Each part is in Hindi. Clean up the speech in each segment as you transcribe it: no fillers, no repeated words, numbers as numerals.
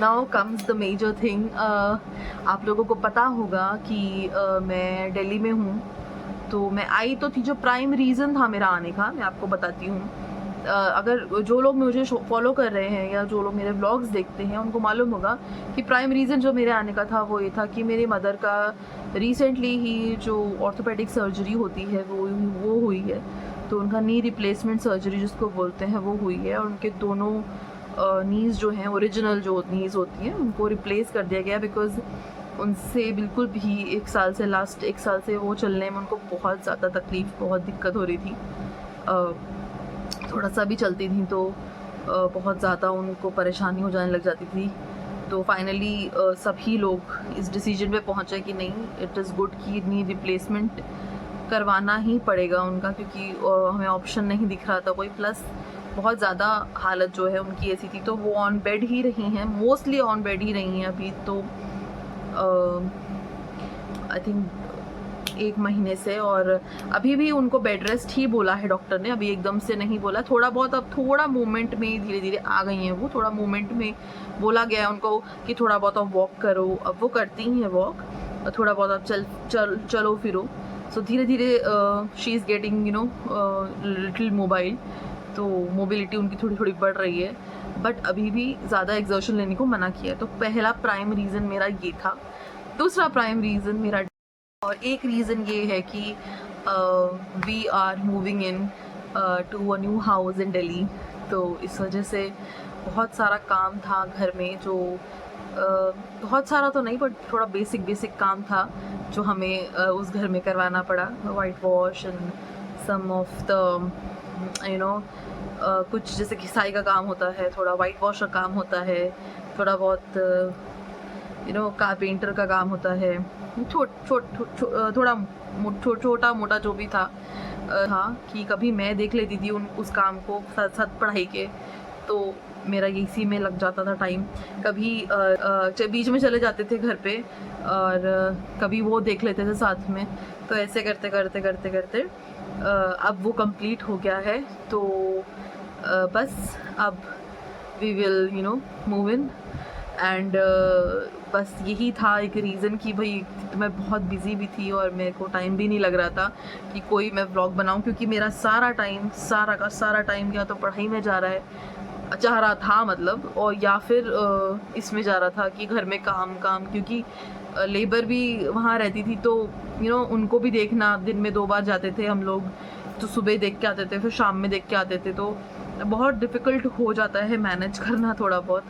Now comes the major thing. आप लोगों को पता होगा कि मैं दिल्ली में हूँ, तो मैं आई तो थी। जो प्राइम रीज़न था मेरा आने का, मैं आपको बताती हूँ। अगर जो लोग मुझे फॉलो कर रहे हैं या जो लोग मेरे व्लॉग्स देखते हैं, उनको मालूम होगा कि प्राइम रीज़न जो मेरे आने का था वो ये था कि मेरी मदर का रिसेंटली ही जो ऑर्थोपेडिक सर्जरी होती है वो हुई है। तो उनका नी रिप्लेसमेंट सर्जरी जिसको बोलते हैं वो हुई है, और उनके दोनों नीज़ जो हैं, ओरिजिनल जो नीज़ होती हैं, उनको रिप्लेस कर दिया गया। बिकॉज़ उनसे बिल्कुल भी लास्ट एक साल से वो चलने में उनको बहुत ज़्यादा तकलीफ़, बहुत दिक्कत हो रही थी। थोड़ा सा भी चलती थी तो बहुत ज़्यादा उनको परेशानी हो जाने लग जाती थी। तो फाइनली सभी लोग इस डिसीजन पे पहुँचे कि नहीं, इट इज़ गुड कि नी रिप्लेसमेंट करवाना ही पड़ेगा उनका, क्योंकि हमें ऑप्शन नहीं दिख रहा था कोई। प्लस बहुत ज़्यादा हालत जो है उनकी ऐसी थी, तो वो ऑन बेड ही रही हैं, मोस्टली ऑन बेड ही रही हैं अभी तो आई थिंक 1 महीने से। और अभी भी उनको बेड रेस्ट ही बोला है डॉक्टर ने, अभी एकदम से नहीं बोला। थोड़ा बहुत, अब थोड़ा मूवमेंट में धीरे धीरे आ गई हैं वो, थोड़ा मूवमेंट में बोला गया है उनको कि थोड़ा बहुत आप वॉक करो। अब वो करती ही हैं वॉक, थोड़ा बहुत आप चलो फिरो। सो धीरे धीरे she is getting little mobile, तो मोबिलिटी उनकी थोड़ी थोड़ी बढ़ रही है। बट अभी भी ज़्यादा एक्सर्शन लेने को मना किया है। तो पहला प्राइम रीज़न मेरा ये था। दूसरा प्राइम रीज़न मेरा, और एक रीज़न ये है कि we are moving into a new house in Delhi. तो इस वजह से बहुत सारा काम था घर में, जो बहुत सारा तो नहीं, बट थोड़ा बेसिक काम था जो हमें उस घर में करवाना पड़ा। Whitewash and some of the कुछ जैसे घिसाई का काम होता है, थोड़ा वाइट वॉश का काम होता है, थोड़ा बहुत कारपेंटर का काम होता है, छोटा मोटा जो भी था कि कभी मैं देख लेती थी उस काम को साथ साथ पढ़ाई के, तो मेरा इसी में लग जाता था टाइम। कभी बीच में चले जाते थे घर पे, और कभी वो देख लेते थे साथ में। तो ऐसे करते करते करते करते अब वो कंप्लीट हो गया है। तो बस अब we will move in. And बस यही था एक रीज़न कि भाई, तो मैं बहुत बिज़ी भी थी और मेरे को टाइम भी नहीं लग रहा था कि कोई मैं व्लॉग बनाऊं, क्योंकि मेरा सारा का सारा टाइम या तो पढ़ाई में जा रहा था मतलब, और या फिर इसमें जा रहा था कि घर में काम, क्योंकि लेबर भी वहाँ रहती थी, तो उनको भी देखना। दिन में 2 बार जाते थे हम लोग, तो सुबह देख के आते थे, फिर शाम में देख के आते थे, तो बहुत डिफ़िकल्ट हो जाता है मैनेज करना थोड़ा बहुत।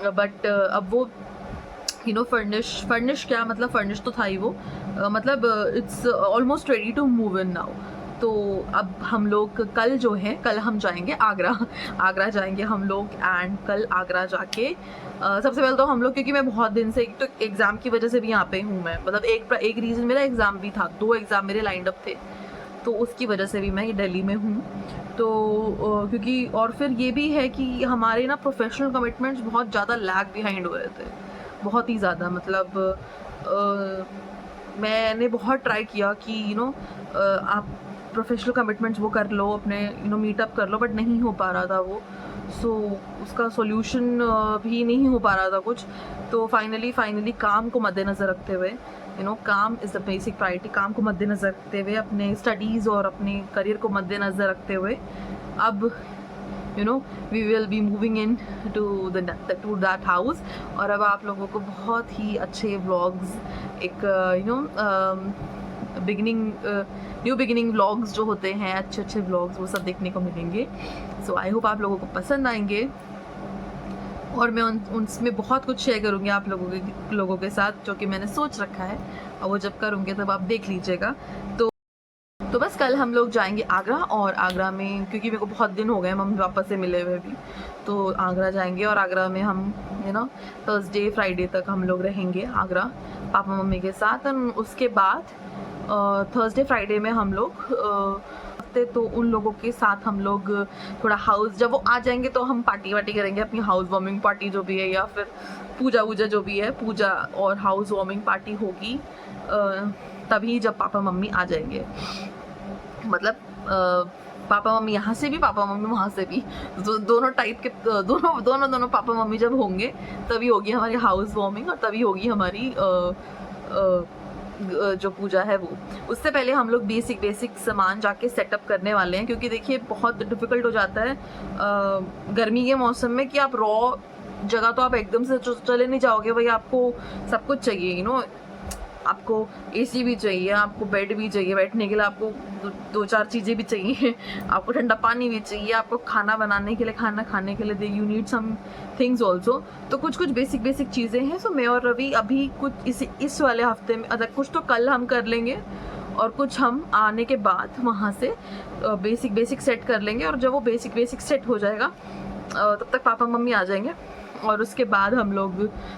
बट अब वो फर्निश क्या मतलब, फर्निश तो था ही वो, मतलब it's almost ready to move in now. तो अब हम लोग कल हम जाएंगे आगरा जाएंगे हम लोग। एंड कल आगरा जाके सबसे पहले तो हम लोग, क्योंकि मैं बहुत दिन से, एक तो एग्ज़ाम की वजह से भी यहाँ पे हूँ मैं, मतलब एक रीज़न मेरा एग्ज़ाम भी था, 2 एग्ज़ाम मेरे लाइंड अप थे, तो उसकी वजह से भी मैं दिल्ली में हूँ। तो क्योंकि और फिर ये भी है कि हमारे ना प्रोफेशनल कमिटमेंट्स बहुत ज़्यादा लैग बिहाइंड हो रहे थे, बहुत ही ज़्यादा। मतलब मैंने बहुत ट्राई किया कि आप प्रोफेशनल कमिटमेंट्स वो कर लो, अपने मीटअप कर लो, बट नहीं हो पा रहा था वो। सो उसका सॉल्यूशन भी नहीं हो पा रहा था कुछ। तो फाइनली काम को मद्देनज़र रखते हुए, काम इज़ द बेसिक प्रायोरिटी, काम को मद्देनज़र रखते हुए, अपने स्टडीज़ और अपने करियर को मद्देनज़र रखते हुए, अब we will be moving into that house. और अब आप लोगों को बहुत ही अच्छे व्लॉग्स, एक न्यू बिगिनिंग व्लॉग्स जो होते हैं, अच्छे व्लॉग्स, वो सब देखने को मिलेंगे। सो आई होप आप लोगों को पसंद आएंगे, और मैं उनमें बहुत कुछ शेयर करूँगी आप लोगों के साथ, जो कि मैंने सोच रखा है, और वो जब करूँगी तब आप देख लीजिएगा। तो बस कल हम लोग जाएंगे आगरा, और आगरा में, क्योंकि मेरे को बहुत दिन हो गए मम्मी पापा से मिले हुए भी, तो आगरा जाएंगे। और आगरा में हम थर्सडे फ्राइडे तक हम लोग रहेंगे आगरा पापा मम्मी के साथ। और उसके बाद थर्सडे फ्राइडे में हम लोग तो उन लोगों के साथ हम लोग थोड़ा हाउस, जब वो आ जाएंगे तो हम पार्टी करेंगे, अपनी हाउस वार्मिंग पार्टी जो भी है, या फिर पूजा जो भी है, पूजा और हाउस वार्मिंग पार्टी होगी तभी जब पापा मम्मी आ जाएंगे। मतलब पापा मम्मी यहाँ से भी, पापा मम्मी वहाँ से भी, दोनों टाइप के दोनों पापा मम्मी जब होंगे तभी होगी हमारी हाउस वार्मिंग और तभी होगी हमारी जो पूजा है वो। उससे पहले हम लोग बेसिक सामान जाके सेटअप करने वाले हैं, क्योंकि देखिए बहुत डिफ़िकल्ट हो जाता है गर्मी के मौसम में कि आप रॉ जगह तो आप एकदम से चले नहीं जाओगे भाई, आपको सब कुछ चाहिए, यू नो, आपको एसी भी चाहिए, आपको बेड भी चाहिए बैठने के लिए, आपको दो चार चीज़ें भी चाहिए, आपको ठंडा पानी भी चाहिए, आपको खाना बनाने के लिए, खाना खाने के लिए you need some things also. तो कुछ बेसिक चीज़ें हैं। सो मैं और रवि अभी कुछ इस वाले हफ्ते में, अगर कुछ तो कल हम कर लेंगे और कुछ हम आने के बाद वहाँ से बेसिक सेट कर लेंगे, और जब वो बेसिक सेट हो जाएगा तब तक पापा मम्मी आ जाएंगे और उसके बाद हम लोग,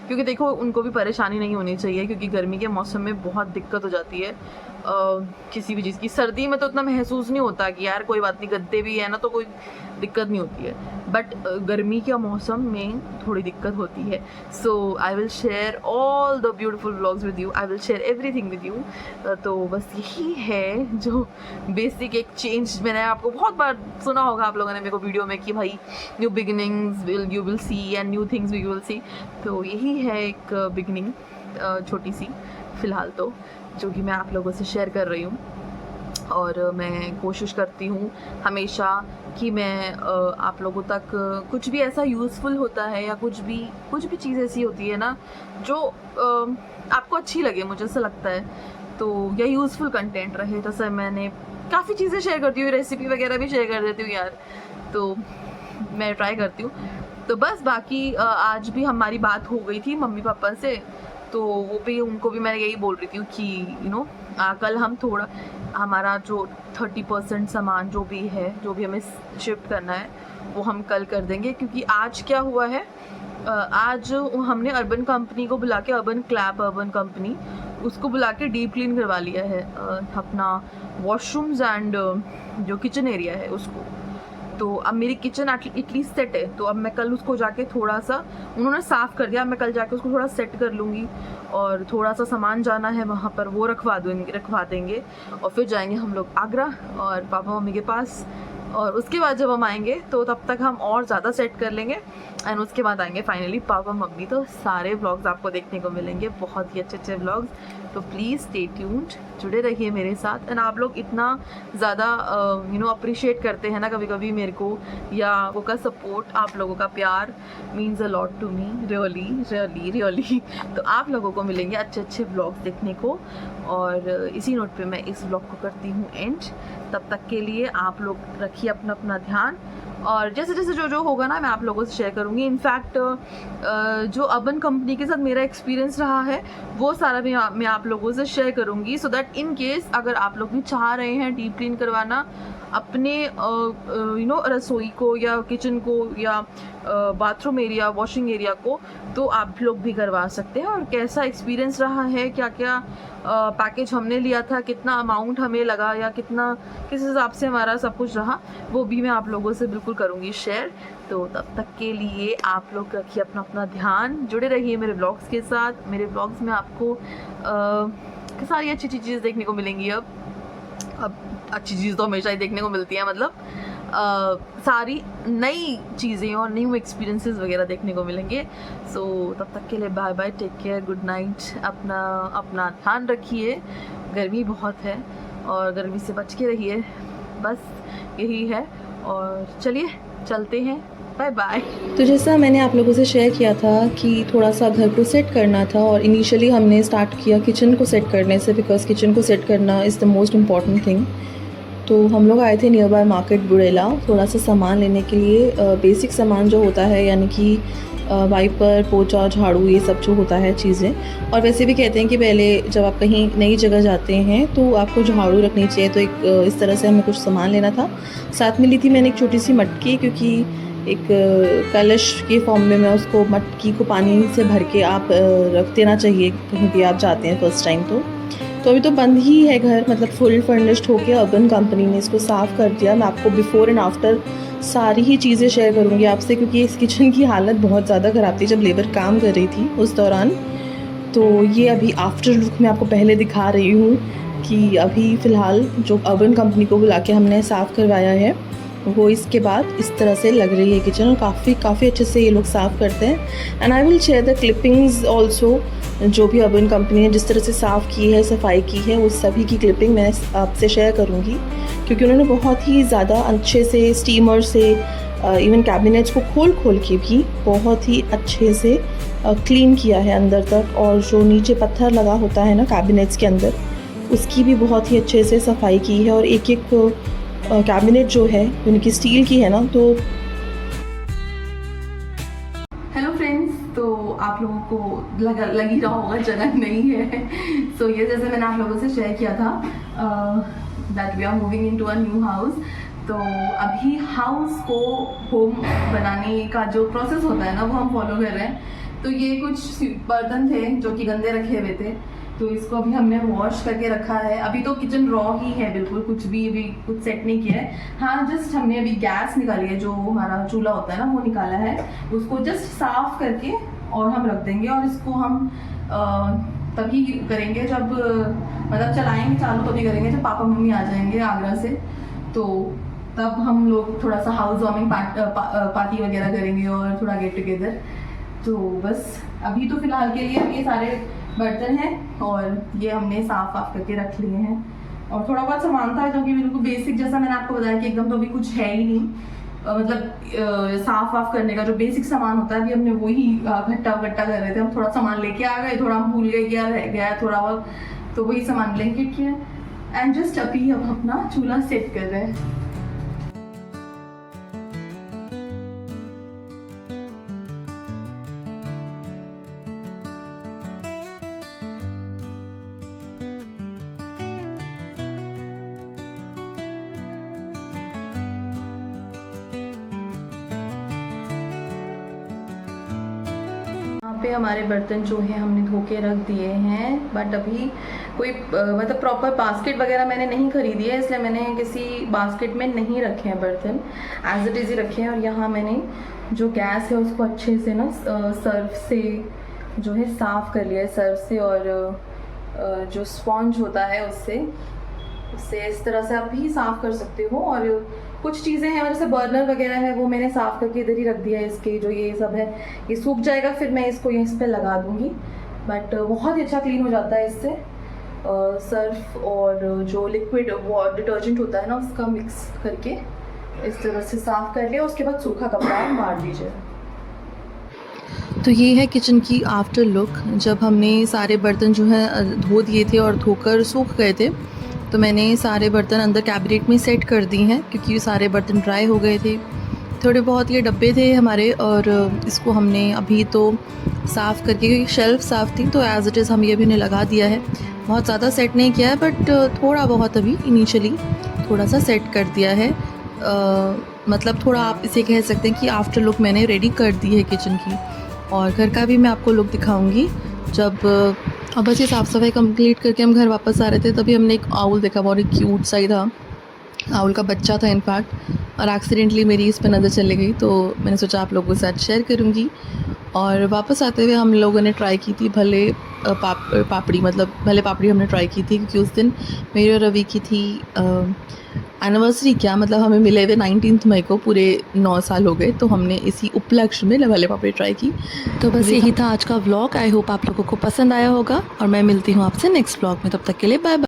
क्योंकि देखो उनको भी परेशानी नहीं होनी चाहिए, क्योंकि गर्मी के मौसम में बहुत दिक्कत हो जाती है किसी भी चीज़ की। सर्दी में तो इतना महसूस नहीं होता कि यार कोई बात नहीं, गद्दे भी है ना तो कोई दिक्कत नहीं होती है, बट गर्मी के मौसम में थोड़ी दिक्कत होती है। So I will share all the beautiful vlogs with you, I will share everything with you. तो बस यही है जो बेसिक एक चेंज मैंने आपको बहुत बार सुना होगा आप लोगों ने मेरे को वीडियो में कि भाई new beginnings you will see and new things you will see. तो यही है एक बिगिनिंग छोटी सी फ़िलहाल तो, जो कि मैं आप लोगों से शेयर कर रही हूँ। और मैं कोशिश करती हूँ हमेशा कि मैं आप लोगों तक कुछ भी ऐसा यूज़फुल होता है या कुछ भी चीज़ ऐसी होती है ना जो आपको अच्छी लगे, मुझे ऐसा लगता है, तो या यूज़फुल कंटेंट रहे। जैसे मैंने काफ़ी चीज़ें शेयर करती हूँ, रेसिपी वगैरह भी शेयर कर देती हूँ यार, तो मैं ट्राई करती हूँ। तो बस बाकी आज भी हमारी बात हो गई थी मम्मी पापा से, तो वो भी उनको भी मैं यही बोल रही थी कि यू नो कल हम थोड़ा हमारा जो 30% सामान जो भी हमें शिफ्ट करना है वो हम कल कर देंगे। क्योंकि आज क्या हुआ है, आज हमने अर्बन कंपनी को बुला के, अर्बन कंपनी उसको बुला के डीप क्लीन करवा लिया है अपना वॉशरूम्स एंड जो किचन एरिया है उसको। तो अब मेरी किचन एटलीस्ट सेट है, तो अब मैं कल उसको जाके थोड़ा सा, उन्होंने साफ़ कर दिया, मैं कल जाके उसको थोड़ा सेट कर लूँगी, और थोड़ा सा सामान जाना है वहाँ पर वो रखवा देंगे और फिर जाएंगे हम लोग आगरा और पापा मम्मी के पास। और उसके बाद जब हम आएंगे तो तब तक हम और ज़्यादा सेट कर लेंगे एंड उसके बाद आएंगे फाइनली पापा मम्मी। तो सारे व्लॉग्स आपको देखने को मिलेंगे, बहुत ही अच्छे व्लॉग्स। तो प्लीज़ स्टे ट्यून्ड, जुड़े रहिए मेरे साथ। एंड आप लोग इतना ज़्यादा अप्रिशिएट करते हैं ना कभी कभी मेरे को, या वो का सपोर्ट, आप लोगों का प्यार means a lot to me, really. तो आप लोगों को मिलेंगे अच्छे व्लॉग्स देखने को। और इसी नोट पे मैं इस व्लॉग को करती हूँ एंड। तब तक के लिए आप लोग रखिए अपना ध्यान, और जैसे जो होगा ना मैं आप लोगों से शेयर करूँगी। इनफैक्ट जो अर्बन कंपनी के साथ मेरा एक्सपीरियंस रहा है वो सारा भी मैं आप लोगों से शेयर करूँगी, सो दैट इन केस अगर आप लोग भी चाह रहे हैं डीप क्लीन करवाना अपने रसोई को या किचन को या बाथरूम एरिया, वॉशिंग एरिया को, तो आप लोग भी करवा सकते हैं। और कैसा एक्सपीरियंस रहा है, क्या पैकेज हमने लिया था, कितना अमाउंट हमें लगा, या किस हिसाब से हमारा सब कुछ रहा, वो भी मैं आप लोगों से बिल्कुल करूँगी शेयर। तो तब तक के लिए आप लोग रखिए अपना ध्यान, जुड़े रहिए मेरे व्लॉग्स के साथ। मेरे व्लॉग्स में आपको सारी अच्छी चीज़ें देखने को मिलेंगी। अब अच्छी चीज़ तो हमेशा ही देखने को मिलती है, मतलब सारी नई चीज़ें और न्यू एक्सपीरियंसेस वगैरह देखने को मिलेंगे। सो तब तक के लिए bye bye, take care, good night. अपना ध्यान रखिए, गर्मी बहुत है और गर्मी से बच के रहिए, बस यही है। और चलिए चलते हैं, बाय बाय। तो जैसा मैंने आप लोगों से शेयर किया था कि थोड़ा सा घर को सेट करना था, और इनिशियली हमने स्टार्ट किया किचन को सेट करने से, बिकॉज़ किचन को सेट करना is the most important thing. तो हम लोग आए थे नियर बाय मार्केट बुरेला थोड़ा सा सामान लेने के लिए, बेसिक सामान जो होता है, यानी कि वाइपर, पोंछा, झाड़ू, ये सब जो होता है चीज़ें। और वैसे भी कहते हैं कि पहले जब आप कहीं नई जगह जाते हैं तो आपको झाड़ू रखनी चाहिए, तो एक इस तरह से हमें कुछ सामान लेना था। साथ में ली थी मैंने एक छोटी सी मटकी, क्योंकि एक कलश के फॉर्म में मैं उसको, मटकी को पानी से भर के आप रख देना चाहिए कहीं भी आप जाते हैं फर्स्ट टाइम। तो अभी तो बंद ही है घर, मतलब फुल फर्निश्ड होके अर्बन कंपनी ने इसको साफ़ कर दिया। मैं आपको बिफ़ोर एंड आफ्टर सारी ही चीज़ें शेयर करूँगी आपसे, क्योंकि इस किचन की हालत बहुत ज़्यादा ख़राब थी जब लेबर काम कर रही थी उस दौरान। तो ये अभी आफ्टर लुक मैं आपको पहले दिखा रही हूँ कि अभी फ़िलहाल जो अर्बन कंपनी को बुला के हमने साफ़ करवाया है वो इसके बाद इस तरह से लग रही है किचन, और काफ़ी अच्छे से ये लोग साफ़ करते हैं। And I will share the clippings also, जो भी अर्बन कंपनी ने जिस तरह से साफ़ की है, सफाई की है, उस सभी की क्लिपिंग मैं आपसे शेयर करूँगी, क्योंकि उन्होंने बहुत ही ज़्यादा अच्छे से स्टीमर से इवन कैबिनेट्स को खोल के भी बहुत ही अच्छे से क्लीन किया है अंदर तक, और जो नीचे पत्थर लगा होता है ना कैबिनेट्स के अंदर, उसकी भी बहुत ही अच्छे से सफाई की है। और एक कैबिनेट जो है उनकी स्टील की है ना। तो हेलो फ्रेंड्स, तो आप लोगों को लग ही रहा होगा जगह नहीं है। सो ये जैसे मैंने आप लोगों से शेयर किया था that we are moving into a new house. तो अभी हाउस को होम बनाने का जो प्रोसेस होता है ना वो हम फॉलो कर रहे हैं। तो ये कुछ बर्तन थे जो कि गंदे रखे हुए थे, तो इसको अभी हमने वॉश करके रखा है। अभी तो किचन रॉ ही है, बिल्कुल कुछ भी अभी कुछ सेट नहीं किया है। हाँ, जस्ट हमने अभी गैस निकाली है, जो हमारा चूल्हा होता है ना वो निकाला है, उसको जस्ट साफ करके और हम रख देंगे। और इसको हम तभी करेंगे जब मतलब चलाएंगे चालू तभी करेंगे जब पापा मम्मी आ जाएंगे आगरा से, तो तब हम लोग थोड़ा सा हाउस वार्मिंग पार्टी वगैरह करेंगे और थोड़ा गेट टुगेदर। तो बस अभी तो फिलहाल के लिए ये सारे बर्तन हैं और ये हमने साफ करके रख लिए हैं। और थोड़ा बहुत सामान था जो कि बिल्कुल बेसिक, जैसा मैंने आपको बताया कि एकदम तो अभी कुछ है ही नहीं, मतलब साफ करने का जो बेसिक सामान होता है अभी हमने वही इकट्ठा कर रहे थे। हम थोड़ा सामान लेके आ गए, थोड़ा हम भूल गए, क्या रह गया थोड़ा बहुत, तो वही सामान ब्लैंकेट किया एंड जस्ट अभी हम अपना चूल्हा सेट कर रहे हैं। पे हमारे बर्तन जो है हमने धो के रख दिए हैं, बट अभी कोई मतलब प्रॉपर बास्केट वगैरह मैंने नहीं खरीदी है, इसलिए मैंने किसी बास्केट में नहीं रखे हैं बर्तन, एज इट इज़ ही रखे हैं। और यहाँ मैंने जो गैस है उसको अच्छे से ना सर्फ से जो है साफ़ कर लिया है, सर्फ से, और जो स्पॉन्ज होता है उससे इस तरह से आप भी साफ़ कर सकते हो। और कुछ चीज़ें हैं जैसे बर्नर वगैरह है वो मैंने साफ़ करके इधर ही रख दिया है। इसके जो ये सब है ये सूख जाएगा, फिर मैं इसको इस पर लगा दूँगी, बट बहुत ही अच्छा क्लीन हो जाता है इससे। सर्फ और जो लिक्विड डिटर्जेंट होता है ना उसका मिक्स करके इस तरह से साफ़ कर लिया, उसके बाद सूखा कपड़ा मार दीजिए। तो ये है किचन की आफ्टर लुक। जब हमने सारे बर्तन जो है धो दिए थे और धोकर सूख गए थे, तो मैंने सारे बर्तन अंदर कैबिनेट में सेट कर दी हैं, क्योंकि सारे बर्तन ड्राई हो गए थे। थोड़े बहुत ये डब्बे थे हमारे, और इसको हमने अभी तो साफ़ करके, क्योंकि शेल्फ साफ़ थी तो एज़ इट इज़ हम ये भी ने लगा दिया है। बहुत ज़्यादा सेट नहीं किया है, बट थोड़ा बहुत अभी इनिशियली थोड़ा सा सेट कर दिया है। मतलब थोड़ा आप इसे कह सकते हैं कि आफ्टर लुक मैंने रेडी कर दी है किचन की। और घर का भी मैं आपको लुक दिखाऊंगी जब अब बस ये साफ़ सफाई कंप्लीट करके हम घर वापस आ रहे थे, तभी हमने एक आउल देखा, बहुत ही क्यूट सा ही था, आउल का बच्चा था इनफैक्ट, और एक्सीडेंटली मेरी इस पर नज़र चली गई, तो मैंने सोचा आप लोगों के साथ शेयर करूँगी। और वापस आते हुए हम लोगों ने ट्राई की थी पापड़ी, मतलब भले पापड़ी हमने ट्राई की थी, क्योंकि उस दिन मेरी और रवि की थी एनिवर्सरी, क्या मतलब हमें मिले हुए 19 मई को पूरे 9 साल हो गए, तो हमने इसी उपलक्ष्य में भले पापड़ी ट्राई की। तो बस यही था आज का व्लॉग। आई होप आप लोगों को पसंद आया होगा, और मैं मिलती हूँ आपसे नेक्स्ट व्लॉग में। तब तक के लिए बाय बाय।